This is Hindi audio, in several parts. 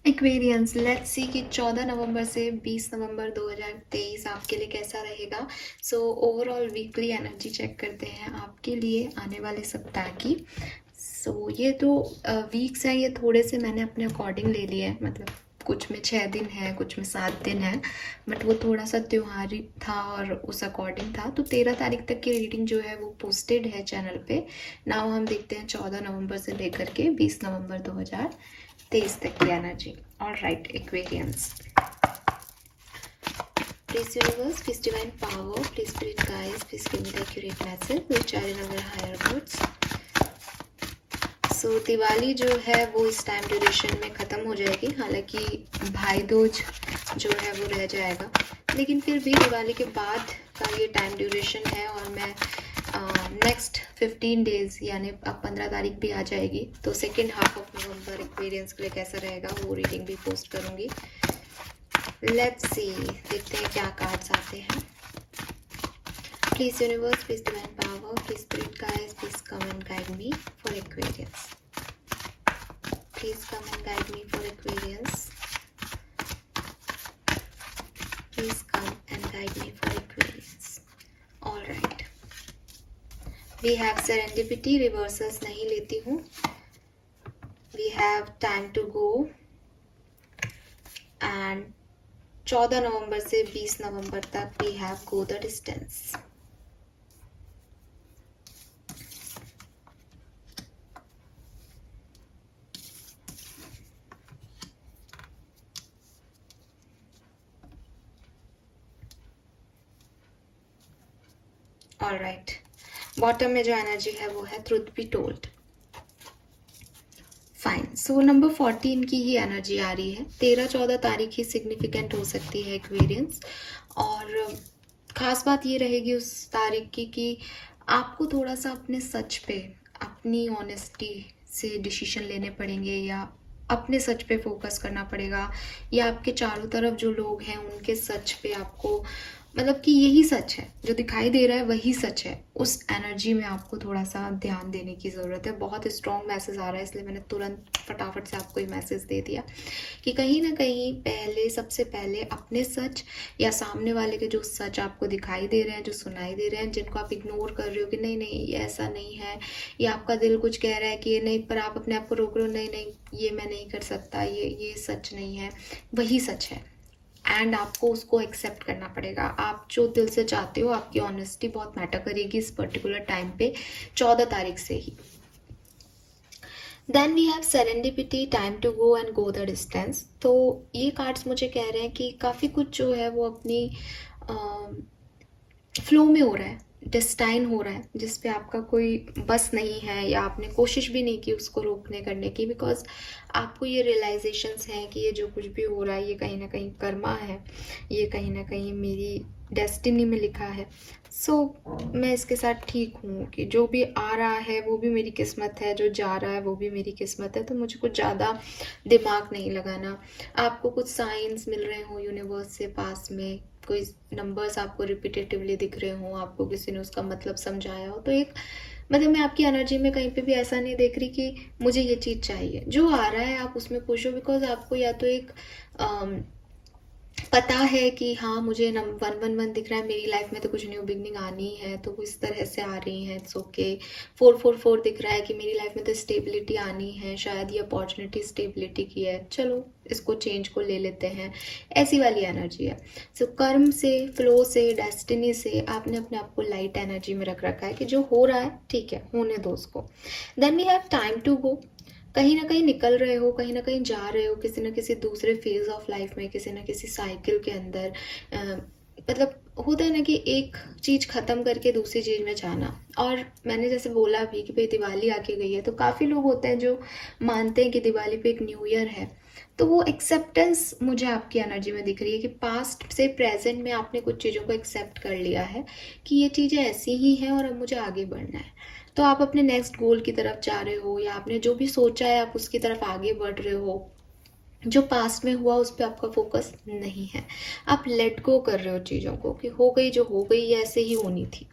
एक्वेरियंस, लेट्स सी कि 14 नवंबर से 20 नवंबर 2023 आपके लिए कैसा रहेगा। So overall weekly energy check करते हैं आपके लिए आने वाले सप्ताह की। ये तो वीक्स हैं, ये थोड़े से मैंने अपने अकॉर्डिंग ले लिए हैं, मतलब कुछ में 6 दिन है, कुछ में 7 दिन है, बट वो थोड़ा सा त्योहारी था और उस अकॉर्डिंग था। तो 13 तारीख तक की रीडिंग जो है वो पोस्टेड है चैनल पे। नाउ हम देखते हैं 14 नवंबर से लेकर के 20 नवंबर 2023 तक की energy. All right Aquarians, please universe, please divine power, please spirit guides, please give me the accurate message which are in our higher goods. सो दिवाली जो है वो इस टाइम ड्यूरेशन में ख़त्म हो जाएगी, हालांकि भाई दूज जो है वो रह जाएगा, लेकिन फिर भी दिवाली के बाद का ये टाइम ड्यूरेशन है। और मैं नेक्स्ट 15 डेज यानी अब 15 तारीख भी आ जाएगी, तो second half of November Aquarians के लिए कैसा रहेगा वो रीडिंग भी पोस्ट करूँगी। लेट्स सी, देखते हैं क्या कार्ड्स आते हैं। Please universe, please divine power, please spirit guides, please come and guide me for Aquarius. Please come and guide me for Aquarius. Please come and guide me for Aquarius. All right. We have serendipity, reversals नहीं लेती हूँ. We have time to go. And 14 नवंबर से 20 नवंबर तक we have go the distance. All right, bottom में जो एनर्जी है वो है truth be told. Fine, so number 14 की ही एनर्जी आ रही है। 13-14 तारीख ही सिग्निफिकेंट हो सकती है एक्वेरियंस, और ख़ास बात ये रहेगी उस तारीख की कि आपको थोड़ा सा अपने सच पे, अपनी ऑनेस्टी से डिसीजन लेने पड़ेंगे, या अपने सच पे फोकस करना पड़ेगा, या आपके चारों तरफ जो लोग हैं उनके सच पे आपको, मतलब कि यही सच है, जो दिखाई दे रहा है वही सच है। उस एनर्जी में आपको थोड़ा सा ध्यान देने की ज़रूरत है। बहुत स्ट्रॉन्ग मैसेज आ रहा है, इसलिए मैंने तुरंत फटाफट से आपको ये मैसेज दे दिया कि कहीं ना कहीं पहले, सबसे पहले अपने सच, या सामने वाले के जो सच आपको दिखाई दे रहे हैं, जो सुनाई दे रहे हैं, जिनको आप इग्नोर कर रहे हो कि नहीं नहीं ये ऐसा नहीं है, या आपका दिल कुछ कह रहा है कि ये नहीं, पर आप अपने आप को रोक रहे हो, नहीं नहीं ये मैं नहीं कर सकता, ये सच नहीं है, वही सच है। एंड आपको उसको एक्सेप्ट करना पड़ेगा। आप जो दिल से चाहते हो, आपकी ऑनेस्टी बहुत मैटर करेगी इस पर्टिकुलर टाइम पे, 14 तारीख से ही। Then we have serendipity, time to go and go the distance. तो ये कार्ड्स मुझे कह रहे हैं कि काफ़ी कुछ जो है वो अपनी फ्लो में हो रहा है, डेस्टाइन हो रहा है, जिस पे आपका कोई बस नहीं है, या आपने कोशिश भी नहीं की उसको रोकने करने की, बिकॉज आपको ये रियलाइजेशंस हैं कि ये जो कुछ भी हो रहा है ये कहीं ना कहीं कर्मा है, ये कहीं ना कहीं मेरी डेस्टिनी में लिखा है। मैं इसके साथ ठीक हूँ कि जो भी आ रहा है वो भी मेरी किस्मत है, जो जा रहा है वो भी मेरी किस्मत है। तो मुझे कुछ ज़्यादा दिमाग नहीं लगाना। आपको कुछ साइंस मिल रहे हो यूनिवर्स से, पास में कोई नंबर्स आपको रिपीटेटिवली दिख रहे हो, आपको किसी ने उसका मतलब समझाया हो, तो एक मतलब मैं आपकी एनर्जी में कहीं पे भी ऐसा नहीं देख रही कि मुझे ये चीज़ चाहिए। जो आ रहा है आप उसमें खुश हो, बिकॉज आपको या तो एक पता है कि हाँ मुझे 111 दिख रहा है, मेरी लाइफ में तो कुछ न्यू बिगनिंग आनी है, तो इस तरह से आ रही है, इट्स ओके। 444 दिख रहा है कि मेरी लाइफ में तो स्टेबिलिटी आनी है, शायद ये अपॉर्चुनिटी स्टेबिलिटी की है, चलो इसको चेंज को ले लेते हैं, ऐसी वाली एनर्जी है। कर्म से, फ्लो से, डेस्टिनी से आपने अपने आप को लाइट एनर्जी में रख रखा है कि जो हो रहा है ठीक है, होने दो उसको। Then we have time to go. कहीं ना कहीं निकल रहे हो, कहीं ना कहीं जा रहे हो, किसी ना किसी दूसरे फेज ऑफ लाइफ में, किसी ना किसी साइकिल के अंदर। मतलब होता है ना कि एक चीज़ ख़त्म करके दूसरी चीज़ में जाना। और मैंने जैसे बोला भी कि भाई दिवाली आके गई है, तो काफ़ी लोग होते हैं जो मानते हैं कि दिवाली पे एक न्यू ईयर है, तो वो एक्सेप्टेंस मुझे आपकी एनर्जी में दिख रही है कि पास्ट से प्रेजेंट में आपने कुछ चीज़ों को एक्सेप्ट कर लिया है कि ये चीज़ें ऐसी ही हैं और अब मुझे आगे बढ़ना है। तो आप अपने नेक्स्ट गोल की तरफ जा रहे हो, या आपने जो भी सोचा है आप उसकी तरफ आगे बढ़ रहे हो। जो पास्ट में हुआ उस पर आपका फोकस नहीं है, आप लेट गो कर रहे हो चीज़ों को कि हो गई जो हो गई, ऐसे ही होनी थी।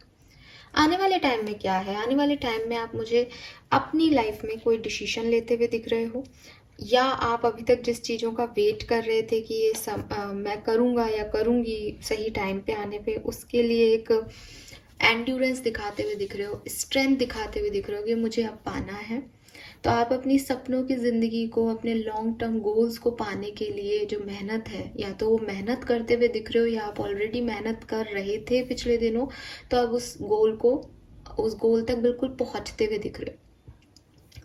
आने वाले टाइम में क्या है, आने वाले टाइम में आप मुझे अपनी लाइफ में कोई डिसीजन लेते हुए दिख रहे हो, या आप अभी तक जिस चीज़ों का वेट कर रहे थे कि मैं करूँगा या करूँगी सही टाइम पे आने पे, उसके लिए एक एंड्योरेंस दिखाते हुए दिख रहे हो, स्ट्रेंथ दिखाते हुए दिख रहे हो कि मुझे अब पाना है। तो आप अपनी सपनों की ज़िंदगी को, अपने लॉन्ग टर्म गोल्स को पाने के लिए जो मेहनत है, या तो वो मेहनत करते हुए दिख रहे हो या आप ऑलरेडी मेहनत कर रहे थे पिछले दिनों, तो अब उस गोल तक बिल्कुल पहुंचते हुए दिख रहे हो।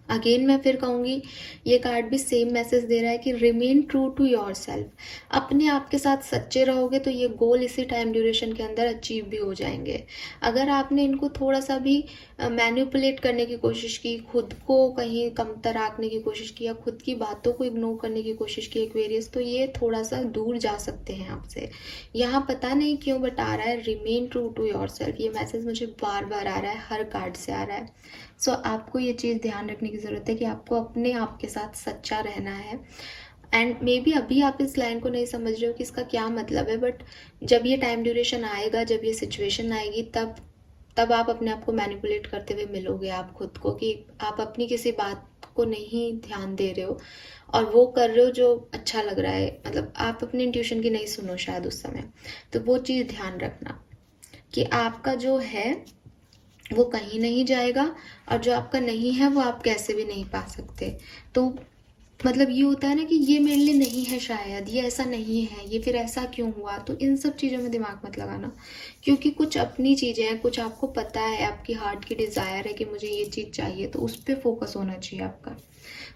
अगेन मैं फिर कहूँगी, ये कार्ड भी सेम मैसेज दे रहा है कि remain true to yourself. अपने आप के साथ सच्चे रहोगे तो ये गोल इसी टाइम ड्यूरेशन के अंदर अचीव भी हो जाएंगे। अगर आपने इनको थोड़ा सा भी मैनिपुलेट करने की कोशिश की, खुद को कहीं कमतर आंकने की कोशिश की, या खुद की बातों को इग्नोर करने की कोशिश की एक्वेरियस, तो ये थोड़ा सा दूर जा सकते हैं आपसे। यहाँ पता नहीं क्यों बट आ रहा है remain true to yourself. ये मैसेज मुझे बार बार आ रहा है, हर कार्ड से आ रहा है। सो आपको ये चीज़ ध्यान रखने की ज़रूरत है कि आपको अपने आप के साथ सच्चा रहना है। एंड मे बी अभी आप इस लाइन को नहीं समझ रहे हो कि इसका क्या मतलब है, बट जब ये टाइम ड्यूरेशन आएगा, जब ये सिचुएशन आएगी, तब आप अपने आप को मैनिपुलेट करते हुए मिलोगे आप खुद को, कि आप अपनी किसी बात को नहीं ध्यान दे रहे हो और वो कर रहे हो जो अच्छा लग रहा है। मतलब आप अपने इंट्यूशन की नहीं सुनो शायद उस समय। तो वो चीज़ ध्यान रखना कि आपका जो है वो कहीं नहीं जाएगा, और जो आपका नहीं है वो आप कैसे भी नहीं पा सकते। तो मतलब ये होता है ना कि ये मेरे लिए नहीं है, शायद ये ऐसा नहीं है, ये फिर ऐसा क्यों हुआ। तो इन सब चीज़ों में दिमाग मत लगाना, क्योंकि कुछ अपनी चीज़ें हैं, कुछ आपको पता है, आपकी हार्ट की डिज़ायर है कि मुझे ये चीज़ चाहिए, तो उस पर फोकस होना चाहिए आपका।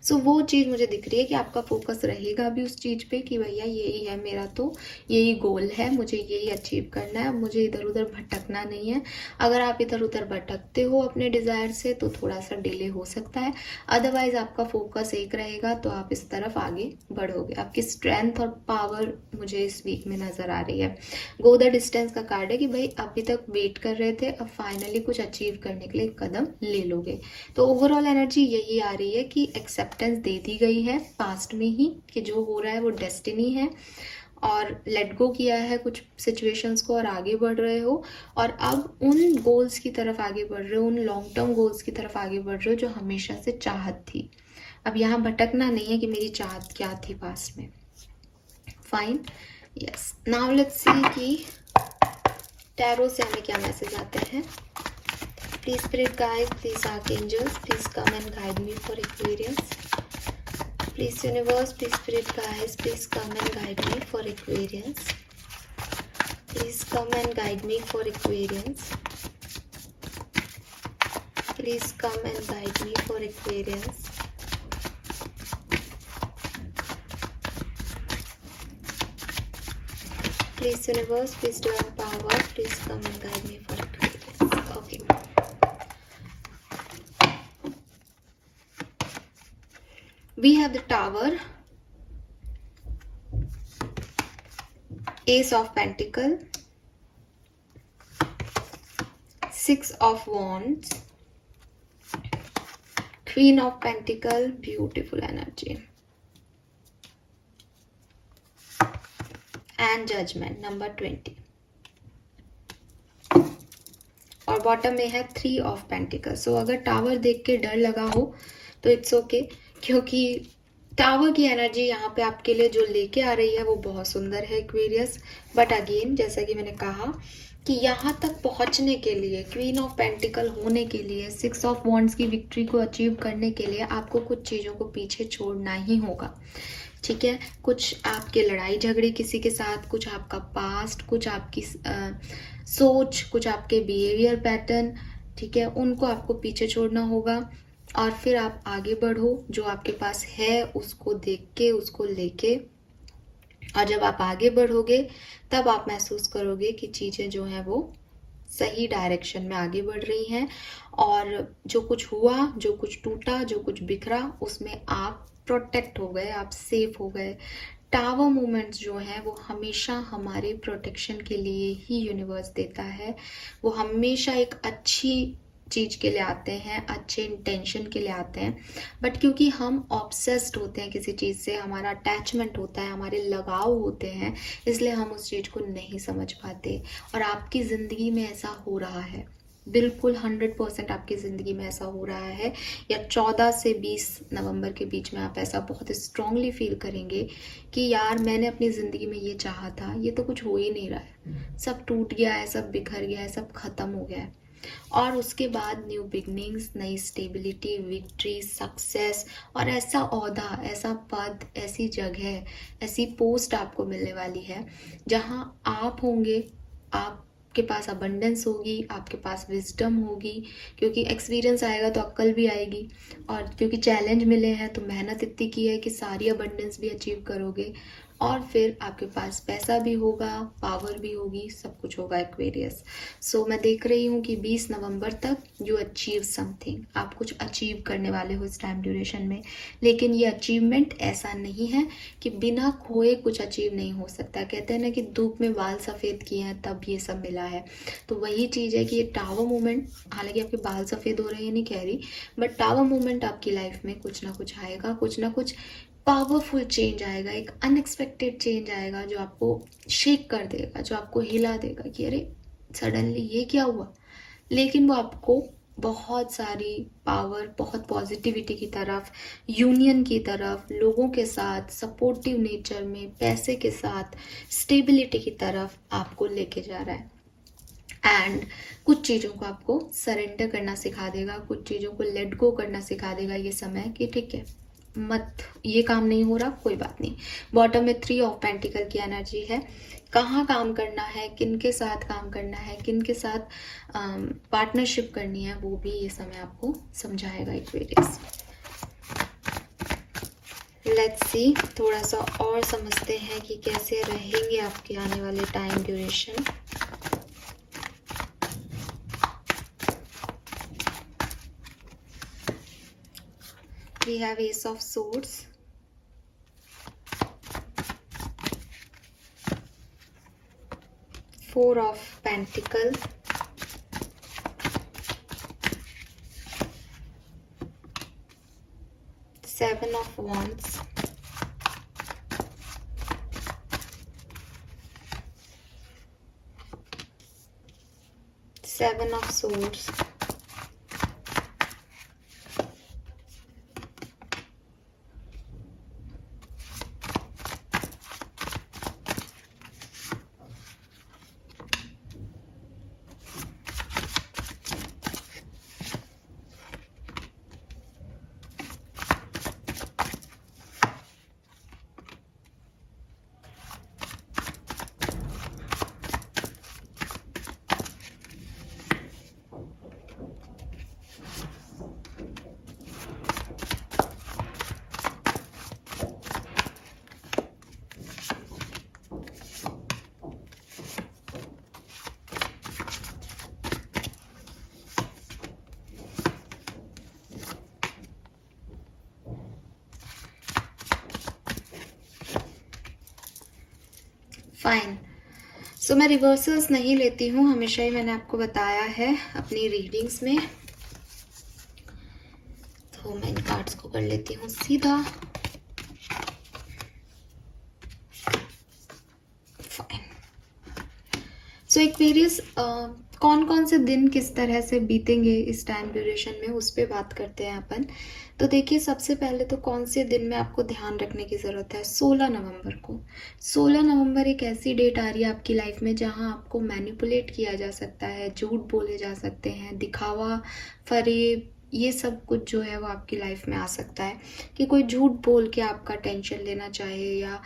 सो वो चीज़ मुझे दिख रही है कि आपका फोकस रहेगा अभी उस चीज़ पे कि भैया यही है मेरा, तो यही गोल है, मुझे यही अचीव करना है, मुझे इधर उधर भटकना नहीं है। अगर आप इधर उधर भटकते हो अपने डिज़ायर से तो थोड़ा सा डिले हो सकता है, अदरवाइज आपका फोकस एक रहेगा तो आप इस तरफ आगे बढ़ोगे। आपकी स्ट्रेंथ और पावर मुझे इस वीक में नज़र आ रही है। गो द डिस्टेंस का कार्ड है कि भाई अभी तक वेट कर रहे थे, अब फाइनली कुछ अचीव करने के लिए कदम ले लोगे। तो ओवरऑल एनर्जी यही आ रही है कि एक्सेप्टेंस दे दी गई है पास्ट में ही कि जो हो रहा है वो डेस्टिनी है, और लेट गो किया है कुछ सिचुएशंस को और आगे बढ़ रहे हो, और अब उन गोल्स की तरफ आगे बढ़ रहे हो, उन लॉन्ग टर्म गोल्स की तरफ आगे बढ़ रहे हो जो हमेशा से चाहत थी। अब यहाँ भटकना नहीं है कि मेरी चाहत क्या थी पास्ट में। Fine, yes. Now let's see कि टैरो से हमें क्या मैसेज आते हैं। Please spirit guide, please archangels, please come and guide me for Aquarius. Please universe, please spirit guides, please come and guide me for Aquarius. Please come and guide me for Aquarius. Please come and guide me for Aquarius. Please universe, please divine power, please come and guide me for Aquarius. Okay. We have the Tower, Ace of Pentacles, Six of Wands, Queen of Pentacles, beautiful energy, and Judgment number 20. और बॉटम में है 3 ऑफ पेंटिकल। सो अगर टावर देख के डर लगा हो तो इट्स ओके, क्योंकि टावर की एनर्जी यहाँ पे आपके लिए जो लेके आ रही है वो बहुत सुंदर है एक्वेरियस। बट अगेन जैसा कि मैंने कहा कि यहाँ तक पहुँचने के लिए, क्वीन ऑफ पेंटिकल होने के लिए, 6 ऑफ वॉन्ड्स की विक्ट्री को अचीव करने के लिए आपको कुछ चीज़ों को पीछे छोड़ना ही होगा। ठीक है, कुछ आपके लड़ाई झगड़े किसी के साथ, कुछ आपका पास्ट, कुछ आपकी सोच, कुछ आपके बिहेवियर पैटर्न, ठीक है, उनको आपको पीछे छोड़ना होगा और फिर आप आगे बढ़ो। जो आपके पास है उसको देख के, उसको लेके, और जब आप आगे बढ़ोगे तब आप महसूस करोगे कि चीज़ें जो हैं वो सही डायरेक्शन में आगे बढ़ रही हैं, और जो कुछ हुआ, जो कुछ टूटा, जो कुछ बिखरा, उसमें आप प्रोटेक्ट हो गए, आप सेफ हो गए। टावर मूवमेंट्स जो हैं वो हमेशा हमारे प्रोटेक्शन के लिए ही यूनिवर्स देता है। वो हमेशा एक अच्छी चीज़ के लिए आते हैं, अच्छे इंटेंशन के लिए आते हैं, बट क्योंकि हम ऑब्सेस्ड होते हैं किसी चीज़ से, हमारा अटैचमेंट होता है, हमारे लगाव होते हैं, इसलिए हम उस चीज़ को नहीं समझ पाते। और आपकी ज़िंदगी में ऐसा हो रहा है, बिल्कुल 100% आपकी ज़िंदगी में ऐसा हो रहा है, या 14 से 20 नवंबर के बीच में आप ऐसा बहुत स्ट्रांगली फील करेंगे कि यार मैंने अपनी ज़िंदगी में ये चाहा था, ये तो कुछ हो ही नहीं रहा है, सब टूट गया है, सब बिखर गया है, सब खत्म हो गया है। और उसके बाद न्यू बिगनिंग्स, नई स्टेबिलिटी, विक्ट्री, सक्सेस, और ऐसा ओहदा, ऐसा पद, ऐसी जगह, ऐसी पोस्ट आपको मिलने वाली है जहां आप होंगे, आपके पास अबंडेंस होगी, आपके पास विजडम होगी, क्योंकि एक्सपीरियंस आएगा तो अक्ल भी आएगी, और क्योंकि चैलेंज मिले हैं तो मेहनत इतनी की है कि सारी अबंडेंस भी अचीव करोगे, और फिर आपके पास पैसा भी होगा, पावर भी होगी, सब कुछ होगा एक्वेरियस। सो मैं देख रही हूँ कि 20 नवंबर तक यू अचीव समथिंग, आप कुछ अचीव करने वाले हो इस टाइम ड्यूरेशन में। लेकिन ये अचीवमेंट ऐसा नहीं है कि बिना खोए कुछ अचीव नहीं हो सकता। कहते हैं ना कि धूप में बाल सफ़ेद किए हैं तब ये सब मिला है, तो वही चीज़ है कि ये टावर मूवमेंट, हालांकि आपके बाल सफ़ेद हो रहे हैं नहीं कह रही, बट टावर मूवमेंट आपकी लाइफ में कुछ ना कुछ आएगा, कुछ ना कुछ पावरफुल चेंज आएगा, एक अनएक्सपेक्टेड चेंज आएगा जो आपको शेक कर देगा, जो आपको हिला देगा कि अरे सडनली ये क्या हुआ। लेकिन वो आपको बहुत सारी पावर, बहुत पॉजिटिविटी की तरफ, यूनियन की तरफ, लोगों के साथ सपोर्टिव नेचर में, पैसे के साथ, स्टेबिलिटी की तरफ आपको लेके जा रहा है। एंड कुछ चीज़ों को आपको सरेंडर करना सिखा देगा, कुछ चीज़ों को लेट गो करना सिखा देगा ये समय, कि ठीक है मत, ये काम नहीं हो रहा, कोई बात नहीं। बॉटम में 3 ऑफ पेंटिकल की एनर्जी है, कहाँ काम करना है, किन के साथ काम करना है, किन के साथ पार्टनरशिप करनी है, वो भी ये समय आपको समझाएगा एक्वेरियस। लेट्स सी, थोड़ा सा और समझते हैं कि कैसे रहेंगे आपके आने वाले time duration. We have Ace of Swords, Four of Pentacles, Seven of Wands, Seven of Swords, fine. So मैं रिवर्सल्स नहीं लेती हूँ, हमेशा ही मैंने आपको बताया है अपनी रीडिंग्स में। तो मैं इन कार्ड्स को कर लेती हूँ सीधा। फाइन। सो एक्वेरियस, कौन कौन से दिन किस तरह से बीतेंगे इस टाइम ड्यूरेशन में, उस पर बात करते हैं अपन। तो देखिए, सबसे पहले तो कौन से दिन में आपको ध्यान रखने की ज़रूरत है। 16 नवंबर को, 16 नवंबर एक ऐसी डेट आ रही है आपकी लाइफ में जहां आपको मैनिपुलेट किया जा सकता है, झूठ बोले जा सकते हैं, दिखावा, फरेब, ये सब कुछ जो है वो आपकी लाइफ में आ सकता है कि कोई झूठ बोल के आपका टेंशन लेना चाहे, या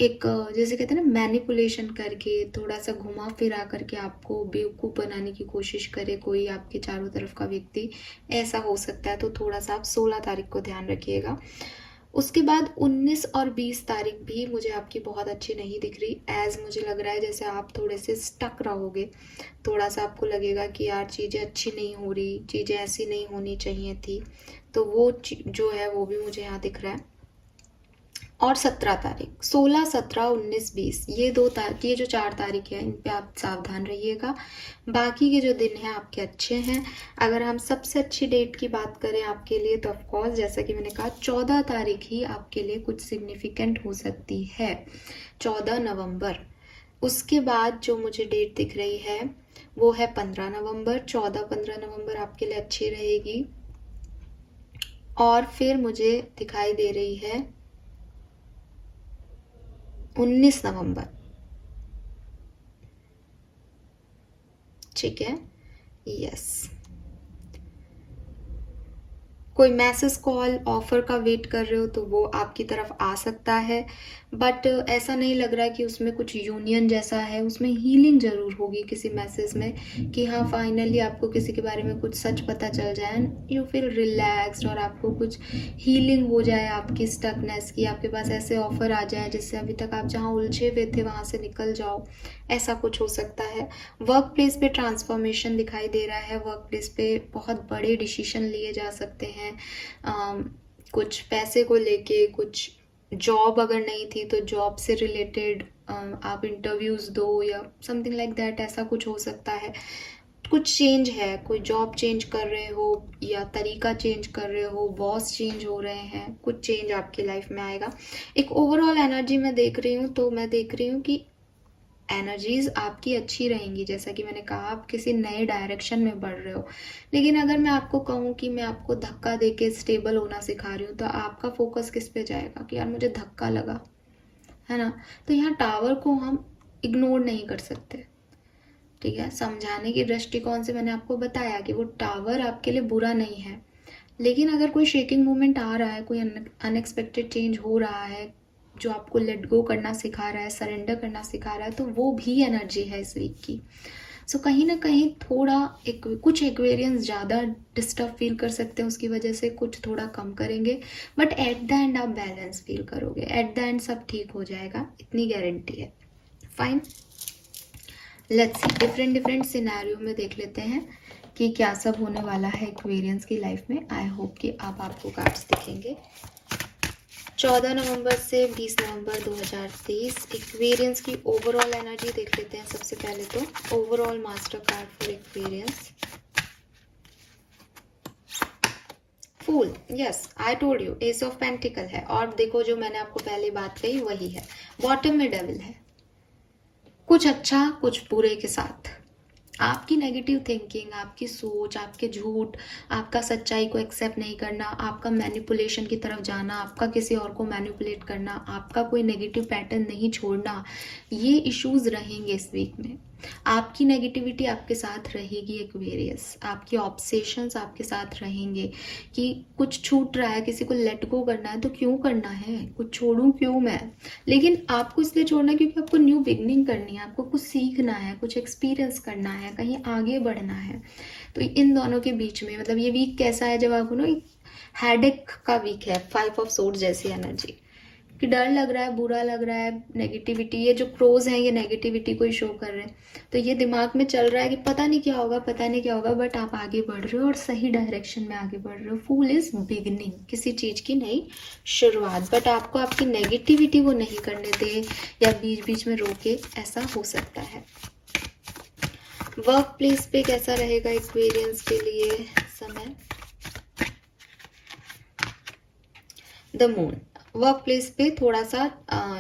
एक जैसे कहते हैं ना मैनिपुलेशन करके, थोड़ा सा घुमा फिरा करके आपको बेवकूफ़ बनाने की कोशिश करे कोई आपके चारों तरफ का व्यक्ति, ऐसा हो सकता है। तो थोड़ा सा आप 16 तारीख को ध्यान रखिएगा। उसके बाद 19 और 20 तारीख भी मुझे आपकी बहुत अच्छी नहीं दिख रही, एज मुझे लग रहा है जैसे आप थोड़े से स्टक रहोगे, थोड़ा सा आपको लगेगा कि यार चीज़ें अच्छी नहीं हो रही, चीज़ें ऐसी नहीं होनी चाहिए थी, तो वो जो है वो भी मुझे यहाँ दिख रहा है। और 17 तारीख, 16, 17, 19, 20, ये जो 4 तारीख है, इन पे आप सावधान रहिएगा। बाकी के जो दिन हैं आपके अच्छे हैं। अगर हम सबसे अच्छी डेट की बात करें आपके लिए, तो ऑफकोर्स जैसा कि मैंने कहा 14 तारीख ही आपके लिए कुछ सिग्निफिकेंट हो सकती है, 14 नवंबर। उसके बाद जो मुझे डेट दिख रही है वो है 15 नवंबर। 14-15 नवंबर आपके लिए अच्छी रहेगी। और फिर मुझे दिखाई दे रही है 19 नवंबर। ठीक है, यस। कोई मैसेज कॉल ऑफर का वेट कर रहे हो तो वो आपकी तरफ आ सकता है, बट ऐसा नहीं लग रहा है कि उसमें कुछ यूनियन जैसा है। उसमें हीलिंग जरूर होगी किसी मैसेज में, कि हाँ फाइनली आपको किसी के बारे में कुछ सच पता चल जाए, यू फील रिलैक्स्ड, और आपको कुछ हीलिंग हो जाए आपकी स्टकनेस की। आपके पास ऐसे ऑफर आ जाए जिससे अभी तक आप जहाँ उलझे हुए थे वहाँ से निकल जाओ, ऐसा कुछ हो सकता है। वर्क प्लेस पे ट्रांसफॉर्मेशन दिखाई दे रहा है। वर्क प्लेस पे बहुत बड़े डिसीजन लिए जा सकते हैं। कुछ पैसे को लेके, कुछ जॉब अगर नहीं थी तो जॉब से रिलेटेड आप इंटरव्यूज दो या समथिंग लाइक दैट, ऐसा कुछ हो सकता है। कुछ चेंज है, कोई जॉब चेंज कर रहे हो या तरीका चेंज कर रहे हो, बॉस चेंज हो रहे हैं, कुछ चेंज आपकी लाइफ में आएगा। एक ओवरऑल एनर्जी मैं देख रही हूँ, तो मैं देख रही हूँ कि एनर्जीज आपकी अच्छी रहेंगी। जैसा कि मैंने कहा, आप किसी नए डायरेक्शन में बढ़ रहे हो। लेकिन अगर मैं आपको कहूँ कि मैं आपको धक्का देके स्टेबल होना सिखा रही हूँ, तो आपका फोकस किस पे जाएगा कि यार मुझे धक्का लगा, है ना। तो यहाँ टावर को हम इग्नोर नहीं कर सकते। ठीक है, समझाने की दृष्टिकोण से मैंने आपको बताया कि वो टावर आपके लिए बुरा नहीं है। लेकिन अगर कोई शेकिंग मोमेंट आ रहा है, कोई अनएक्सपेक्टेड चेंज हो रहा है जो आपको लेट गो करना सिखा रहा है, सरेंडर करना सिखा रहा है, तो वो भी एनर्जी है इस वीक की। सो कहीं ना कहीं थोड़ा कुछ एक्वेरियंस ज़्यादा डिस्टर्ब फील कर सकते हैं, उसकी वजह से कुछ थोड़ा कम करेंगे, बट एट द एंड आप बैलेंस फील करोगे। एट द एंड सब ठीक हो जाएगा, इतनी गारंटी है। Fine, let's see different different scenario में देख लेते हैं कि क्या सब होने वाला है एक्वेरियंस की लाइफ में। आई होप कि अब आपको कार्ड्स दिखेंगे। 14 नवंबर से 20 नवंबर 2023 एक्वेरियंस की ओवरऑल एनर्जी देख लेते हैं। सबसे पहले तो overall master card for Aquarians. Fool, yes I told you, ace of pentacle है। और देखो जो मैंने आपको पहले बात कही वही है। बॉटम में डेविल है। कुछ अच्छा कुछ बुरे के साथ। आपकी नेगेटिव थिंकिंग, आपकी सोच, आपके झूठ, आपका सच्चाई को एक्सेप्ट नहीं करना, आपका मैनिपुलेशन की तरफ जाना, आपका किसी और को मैनिपुलेट करना, आपका कोई नेगेटिव पैटर्न नहीं छोड़ना, ये इश्यूज रहेंगे इस वीक में। आपकी नेगेटिविटी आपके साथ रहेगी एक्वेरियस। आपकी ऑब्सेशंस आपके साथ रहेंगे कि कुछ छूट रहा है, किसी को लेट गो करना है तो क्यों करना है, कुछ छोड़ूं क्यों मैं। लेकिन आपको इसलिए छोड़ना है क्योंकि आपको न्यू बिगनिंग करनी है, आपको कुछ सीखना है, कुछ एक्सपीरियंस करना है, कहीं आगे बढ़ना है। तो इन दोनों के बीच में मतलब ये वीक कैसा है, जब आपको ना हेडेक का वीक है, 5 ऑफ सोर्ड जैसी एनर्जी, कि डर लग रहा है, बुरा लग रहा है, नेगेटिविटी, ये जो क्रोज हैं ये नेगेटिविटी को ही शो कर रहे हैं। तो ये दिमाग में चल रहा है कि पता नहीं क्या होगा, पता नहीं क्या होगा, बट आप आगे बढ़ रहे हो और सही डायरेक्शन में आगे बढ़ रहे हो। फूल इज बिगिनिंग, किसी चीज की नई शुरुआत, बट आपको आपकी नेगेटिविटी वो नहीं करने दे या बीच बीच में रोके, ऐसा हो सकता है। वर्क प्लेस पे कैसा रहेगा एक्वेरियंस के लिए समय। द मून वर्क प्लेस पे थोड़ा सा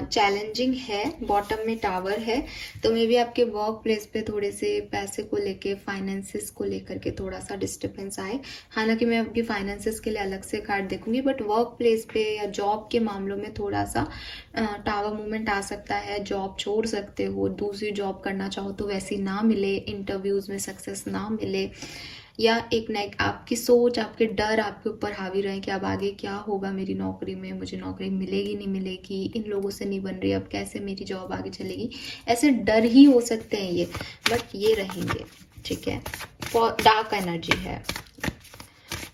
चैलेंजिंग है। बॉटम में टावर है, तो मे बी आपके वर्क प्लेस पे थोड़े से पैसे को लेके, फाइनेंसेस को लेकर के थोड़ा सा डिस्टर्बेंस आए। हालांकि मैं आपकी फाइनेंसेस के लिए अलग से कार्ड देखूंगी, बट वर्क प्लेस पे या जॉब के मामलों में थोड़ा सा टावर मूवमेंट आ सकता है। जॉब छोड़ सकते हो, दूसरी जॉब करना चाहो तो वैसी ना मिले, इंटरव्यूज में सक्सेस ना मिले, या एक आपकी सोच, आपके डर आपके ऊपर हावी रहे कि अब आगे क्या होगा मेरी नौकरी में, मुझे नौकरी मिलेगी नहीं मिलेगी, इन लोगों से नहीं बन रही, अब कैसे मेरी जॉब आगे चलेगी, ऐसे डर ही हो सकते हैं ये, बट ये रहेंगे। ठीक है, डार्क एनर्जी है।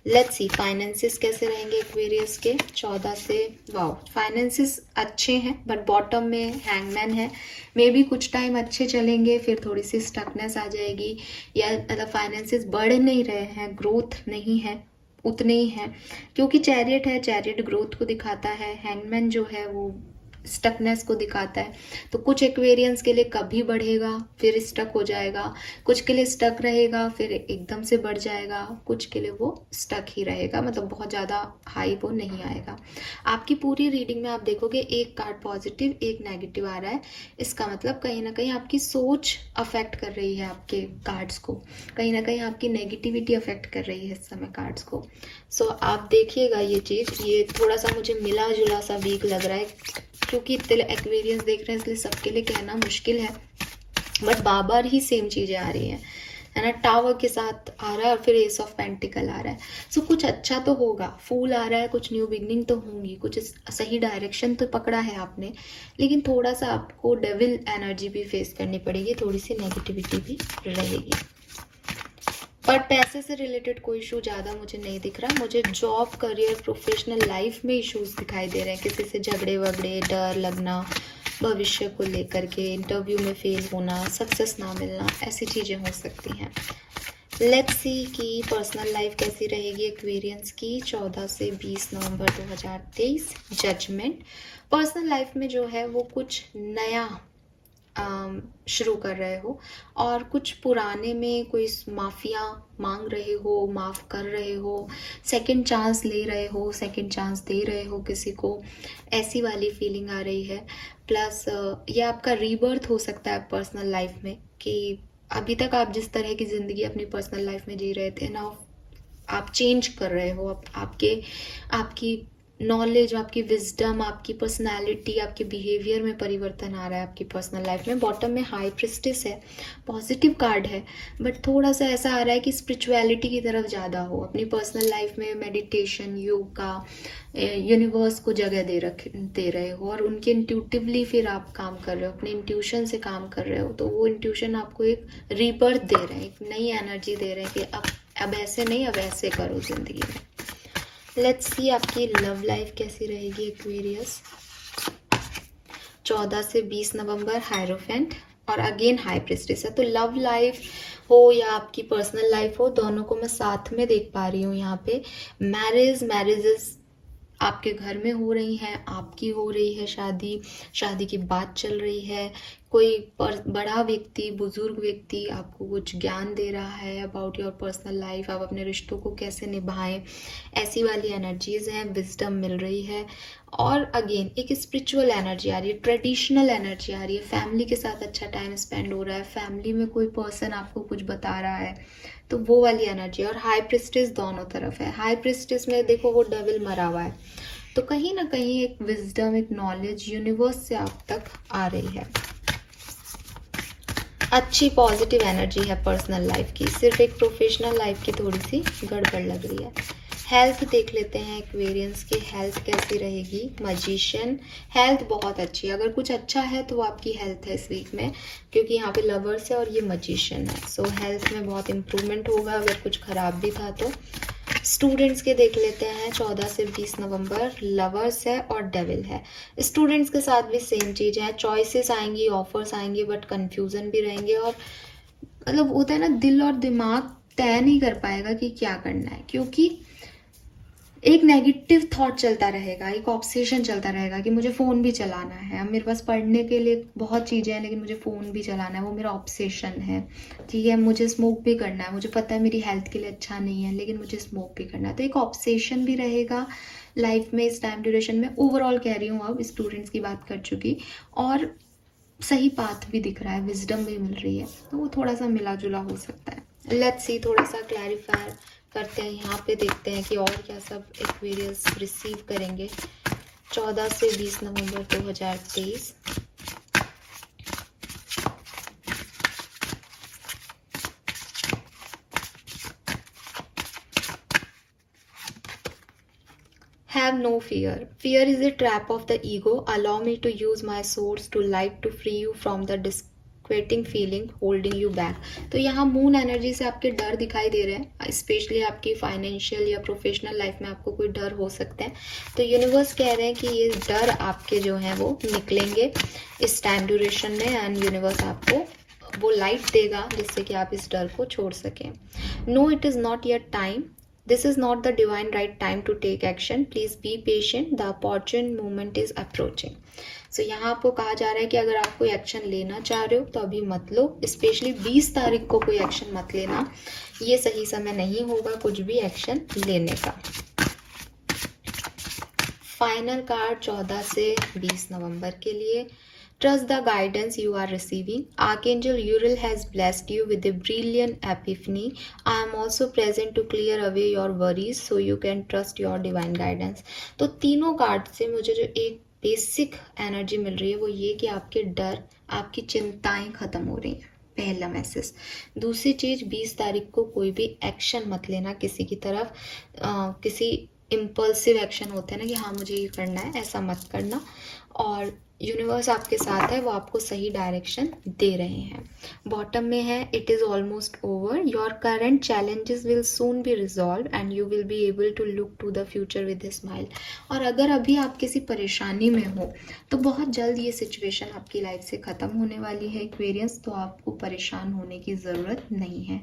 लेट्स सी फाइनेंसेस कैसे रहेंगे एक्वेरियस के 14 से। वाओ, फाइनेंसेस अच्छे हैं, बट बॉटम में हैंगमैन है। मे बी कुछ टाइम अच्छे चलेंगे, फिर थोड़ी सी स्टकनेस आ जाएगी, या मतलब फाइनेंसेस बढ़ नहीं रहे हैं, ग्रोथ नहीं है, उतने ही है। क्योंकि चैरियट है, चैरियट ग्रोथ को दिखाता है। हैंगमैन जो है वो स्टकनेस को दिखाता है। तो कुछ एक्वेरियंस के लिए कभी बढ़ेगा फिर स्टक हो जाएगा, कुछ के लिए स्टक रहेगा फिर एकदम से बढ़ जाएगा, कुछ के लिए वो स्टक ही रहेगा, मतलब बहुत ज़्यादा हाई वो नहीं आएगा। आपकी पूरी रीडिंग में आप देखोगे एक कार्ड पॉजिटिव एक नेगेटिव आ रहा है। इसका मतलब कहीं ना कहीं आपकी सोच अफेक्ट कर रही है आपके कार्ड्स को, कहीं ना कहीं आपकी नेगेटिविटी अफेक्ट कर रही है इस समय कार्ड्स को। सो आप देखिएगा ये चीज़, ये थोड़ा सा मुझे मिला जुला सा वीक लग रहा है, क्योंकि इतने एक्वेरियंस देख रहे हैं इसलिए सबके लिए कहना मुश्किल है, but bar bar he same चीज़ें आ रही हैं, है ना। टावर के साथ आ रहा है और फिर एस ऑफ पेंटिकल आ रहा है। सो कुछ अच्छा तो होगा, फूल आ रहा है, कुछ न्यू बिगनिंग तो होंगी, कुछ सही डायरेक्शन तो पकड़ा है आपने, लेकिन थोड़ा सा आपको डेविल एनर्जी भी फेस करनी पड़ेगी, थोड़ी सी नेगेटिविटी भी रहेगी। पर पैसे से रिलेटेड कोई इशू ज़्यादा मुझे नहीं दिख रहा, मुझे जॉब करियर प्रोफेशनल लाइफ में इश्यूज दिखाई दे रहे हैं, किसी से झगड़े वगड़े, डर लगना, भविष्य को लेकर के इंटरव्यू में फेल होना, सक्सेस ना मिलना, ऐसी चीज़ें हो सकती हैं। लेट्स सी कि पर्सनल लाइफ कैसी रहेगी एक्वेरियंस की 14 से 20 नवंबर 2023। जजमेंट, पर्सनल लाइफ में जो है वो कुछ नया शुरू कर रहे हो, और कुछ पुराने में कोई माफिया मांग रहे हो, माफ़ कर रहे हो, सेकंड चांस ले रहे हो, सेकंड चांस दे रहे हो किसी को, ऐसी वाली फीलिंग आ रही है। प्लस ये आपका रीबर्थ हो सकता है पर्सनल लाइफ में, कि अभी तक आप जिस तरह की ज़िंदगी अपनी पर्सनल लाइफ में जी रहे थे ना, आप चेंज कर रहे हो, आपकी नॉलेज, आपकी विजडम, आपकी पर्सनालिटी, आपके बिहेवियर में परिवर्तन आ रहा है आपकी पर्सनल लाइफ में। बॉटम में हाई प्रिस्टिस है, पॉजिटिव कार्ड है, बट थोड़ा सा ऐसा आ रहा है कि स्पिरिचुअलिटी की तरफ ज़्यादा हो अपनी पर्सनल लाइफ में, मेडिटेशन, योगा, यूनिवर्स को जगह दे रहे हो, और उनके इंट्यूटिवली फिर आप काम कर रहे हो, अपने इंट्यूशन से काम कर रहे हो, तो वो इंट्यूशन आपको एक रीबर्थ दे रहे हैं, एक नई एनर्जी दे रहे हैं कि अब ऐसे नहीं, अब ऐसे करो ज़िंदगी में। लेट्स सी आपकी लव लाइफ कैसी रहेगी एक्वेरियस 14 से 20 नवंबर। हायरोफेंट और अगेन हाई प्रिस्टेस है, तो लव लाइफ हो या आपकी पर्सनल लाइफ हो, दोनों को मैं साथ में देख पा रही हूँ यहाँ पे। मैरिजेस आपके घर में हो रही हैं, आपकी हो रही है शादी की बात चल रही है, कोई बड़ा व्यक्ति, बुजुर्ग व्यक्ति आपको कुछ ज्ञान दे रहा है अबाउट योर पर्सनल लाइफ, आप अपने रिश्तों को कैसे निभाएं, ऐसी वाली एनर्जीज हैं, विजडम मिल रही है। और अगेन एक स्पिरिचुअल एनर्जी आ रही है, ट्रेडिशनल एनर्जी आ रही है, फैमिली के साथ अच्छा टाइम स्पेंड हो रहा है, फैमिली में कोई पर्सन आपको कुछ बता रहा है, तो वो वाली एनर्जी। और हाई प्रिस्टेस दोनों तरफ है, हाई प्रिस्टेस में देखो वो डेविल मरा हुआ है, तो कहीं ना कहीं एक विजडम, एक नॉलेज यूनिवर्स से आप तक आ रही है, अच्छी पॉजिटिव एनर्जी है पर्सनल लाइफ की। सिर्फ एक प्रोफेशनल लाइफ की थोड़ी सी गड़बड़ लग रही है। हेल्थ देख लेते हैं एक्वेरियंस की, हेल्थ कैसी रहेगी। मजिशियन, हेल्थ बहुत अच्छी है, अगर कुछ अच्छा है तो वो आपकी हेल्थ है इस वीक में, क्योंकि यहाँ पे लवर्स है और ये मजिशियन है, सो हेल्थ में बहुत इम्प्रूवमेंट होगा अगर कुछ खराब भी था तो। स्टूडेंट्स के देख लेते हैं 14 से 20 नवंबर। लवर्स है और डेविल है। स्टूडेंट्स के साथ भी सेम चीज़ है, चॉइसेस आएंगी, ऑफर्स आएंगे, बट कंफ्यूजन भी रहेंगे, और मतलब होता है ना, दिल और दिमाग तय नहीं कर पाएगा कि क्या करना है, क्योंकि एक नेगेटिव थॉट चलता रहेगा, एक ऑब्सेशन चलता रहेगा कि मुझे फ़ोन भी चलाना है, अब मेरे पास पढ़ने के लिए बहुत चीज़ें हैं लेकिन मुझे फ़ोन भी चलाना है, वो मेरा ऑब्सेशन है। ठीक है, मुझे स्मोक भी करना है, मुझे पता है मेरी हेल्थ के लिए अच्छा नहीं है लेकिन मुझे स्मोक भी करना है, तो एक ऑब्सेशन भी रहेगा लाइफ में इस टाइम ड्यूरेशन में। ओवरऑल कह रही हूँ, अब स्टूडेंट्स की बात कर चुकी, और सही पाथ भी दिख रहा है, विजडम भी मिल रही है, तो वो थोड़ा सा मिला जुला हो सकता है। लेट्स सी, थोड़ा सा क्लैरिफाई करते हैं यहाँ पे, देखते हैं कि और क्या सब एक्वेरियस रिसीव करेंगे 14 से 20 नवंबर 2023। Have no fear. Fear is a trap of the ego. Allow me to use my source to light to free you from the disquieting feeling holding you back. तो यहाँ मून एनर्जी से आपके डर दिखाई दे रहे हैं, स्पेशली आपकी फाइनेंशियल या प्रोफेशनल लाइफ में आपको कोई डर हो सकते हैं, तो यूनिवर्स कह रहे हैं कि ये डर आपके जो हैं वो निकलेंगे इस टाइम ड्यूरेशन में, एंड यूनिवर्स आपको वो लाइट देगा जिससे कि आप इस डर को छोड़ सकें। No, it is not your time, this is not the divine right time to take action, please be patient, the opportune moment is approaching. So यहाँ आपको कहा जा रहा है कि अगर आप कोई एक्शन लेना चाह रहे हो तो अभी मत लो, स्पेशली 20 तारीख को कोई एक्शन मत लेना, ये सही समय नहीं होगा कुछ भी एक्शन लेने का। फाइनल कार्ड 14 से 20 नवंबर के लिए। Trust the guidance you are receiving. Archangel Uriel has blessed you with a brilliant epiphany. I am also present to clear away your worries so you can trust your divine guidance. तो तीनों कार्ड से मुझे जो एक बेसिक एनर्जी मिल रही है वो ये कि आपके डर, आपकी चिंताएं खत्म हो रही हैं, पहला मैसेज। दूसरी चीज, 20 तारीख को कोई भी एक्शन मत लेना किसी की तरफ, किसी इम्पल्सिव एक्शन होते हैं ना कि हाँ मुझे ये करना है, ऐसा मत करना। और यूनिवर्स आपके साथ है, वो आपको सही डायरेक्शन दे रहे हैं। बॉटम में है, it is almost over, your current challenges will soon be resolve and you will be able to look to the future with a smile. और अगर अभी आप किसी परेशानी में हो तो बहुत जल्द ये सिचुएशन आपकी लाइफ से ख़त्म होने वाली है एक्वेरियस, तो आपको परेशान होने की ज़रूरत नहीं है।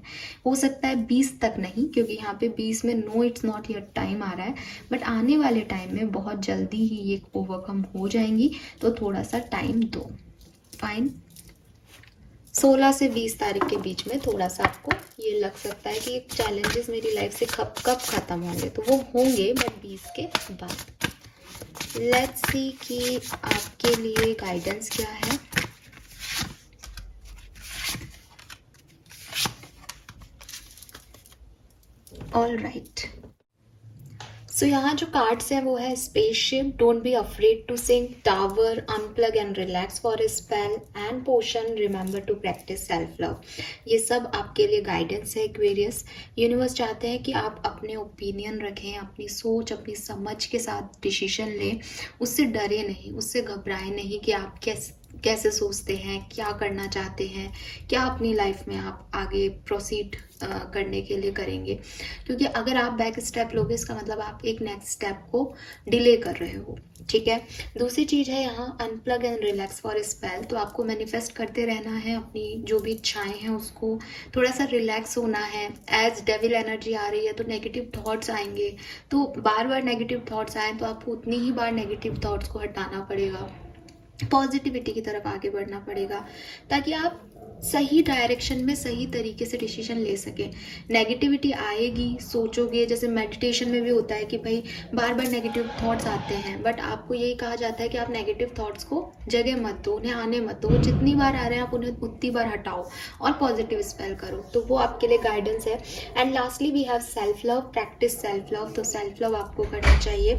हो सकता है 20 तक नहीं, क्योंकि यहाँ पे 20 में no it's not your time आ रहा है, बट आने वाले टाइम में बहुत जल्दी ही ये ओवरकम हो जाएंगी, तो थोड़ा सा टाइम दो। फाइन। 16 से 20 तारीख के बीच में थोड़ा सा आपको ये लग सकता है कि चैलेंजेस मेरी लाइफ से कब खत्म होंगे, तो वो होंगे बट 20 के बाद। लेट्स सी कि आपके लिए गाइडेंस क्या है। ऑल राइट, सो यहाँ जो कार्ड्स हैं वो है spaceship, don't be afraid to sink, tower, unplug and relax for a spell, and potion, remember to practise self love. ये सब आपके लिए गाइडेंस है एक्वेरियस। यूनिवर्स चाहते हैं कि आप अपने ओपिनियन रखें, अपनी सोच, अपनी समझ के साथ डिसीजन लें, उससे डरे नहीं, उससे घबराएं नहीं कि आप कैसे सोचते हैं, क्या करना चाहते हैं, क्या अपनी लाइफ में आप आगे प्रोसीड करने के लिए करेंगे। क्योंकि अगर आप बैक स्टेप लोगे इसका मतलब आप एक नेक्स्ट स्टेप को डिले कर रहे हो, ठीक है। दूसरी चीज़ है यहाँ unplug and relax for a spell, तो आपको मैनिफेस्ट करते रहना है, अपनी जो भी इच्छाएं हैं उसको थोड़ा सा रिलैक्स होना है। एज डेविल एनर्जी आ रही है तो नेगेटिव थॉट्स आएंगे, तो बार बार नेगेटिव थॉट्स आए तो आपको उतनी ही बार नेगेटिव थॉट्स को हटाना पड़ेगा, पॉजिटिविटी की तरफ आगे बढ़ना पड़ेगा, ताकि आप सही डायरेक्शन में सही तरीके से डिसीजन ले सकें। नेगेटिविटी आएगी, सोचोगे, जैसे मेडिटेशन में भी होता है कि भाई बार बार नेगेटिव थॉट्स आते हैं, बट आपको यही कहा जाता है कि आप नेगेटिव थॉट्स को जगह मत दो, उन्हें आने मत दो, जितनी बार आ रहे हैं आप उन्हें उतनी बार हटाओ और पॉजिटिव स्पेल करो, तो वो आपके लिए गाइडेंस है। And lastly we have self love, practise self love. तो सेल्फ लव आपको करना चाहिए।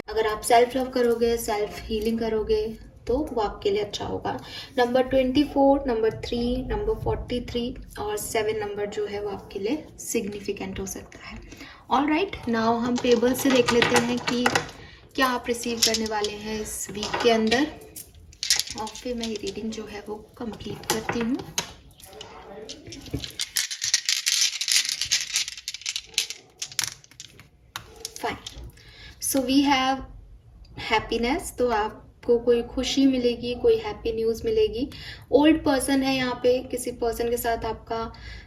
अगर आप सेल्फ लव करोगे, सेल्फ हीलिंग करोगे, तो वो आपके लिए अच्छा होगा। नंबर 24, नंबर 3, नंबर 43 और 7 नंबर जो है वो आपके लिए सिग्निफिकेंट हो सकता है। ऑल राइट, नाउ हम टेबल से देख लेते हैं कि क्या आप रिसीव करने वाले हैं इस वीक के अंदर, और फिर मैं ये रीडिंग जो है वो कंप्लीट करती हूँ। Fine, so we have happiness, तो आपको कोई खुशी मिलेगी, कोई हैप्पी न्यूज़ मिलेगी। ओल्ड पर्सन है यहाँ पे, किसी पर्सन के साथ आपका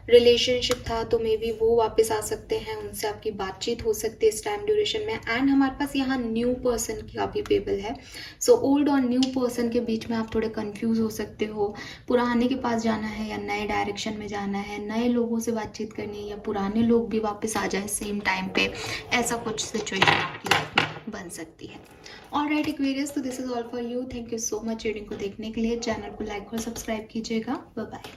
रिलेशनशिप था तो मे बी वो वापस आ सकते हैं, उनसे आपकी बातचीत हो सकती है इस टाइम ड्यूरेशन में। एंड हमारे पास यहाँ न्यू पर्सन का भी पेबल है, सो ओल्ड और न्यू पर्सन के बीच में आप थोड़े कंफ्यूज हो सकते हो, पुराने के पास जाना है या नए डायरेक्शन में जाना है, नए लोगों से बातचीत करनी है या पुराने लोग भी वापस आ जाए सेम टाइम पे, ऐसा कुछ सिचुएशन आपकी लाइफ में बन सकती है। ऑल राइट एक्वेरियस, तो this is all for you. Thank you so much reading को देखने के लिए। चैनल को लाइक और सब्सक्राइब कीजिएगा। Bye bye.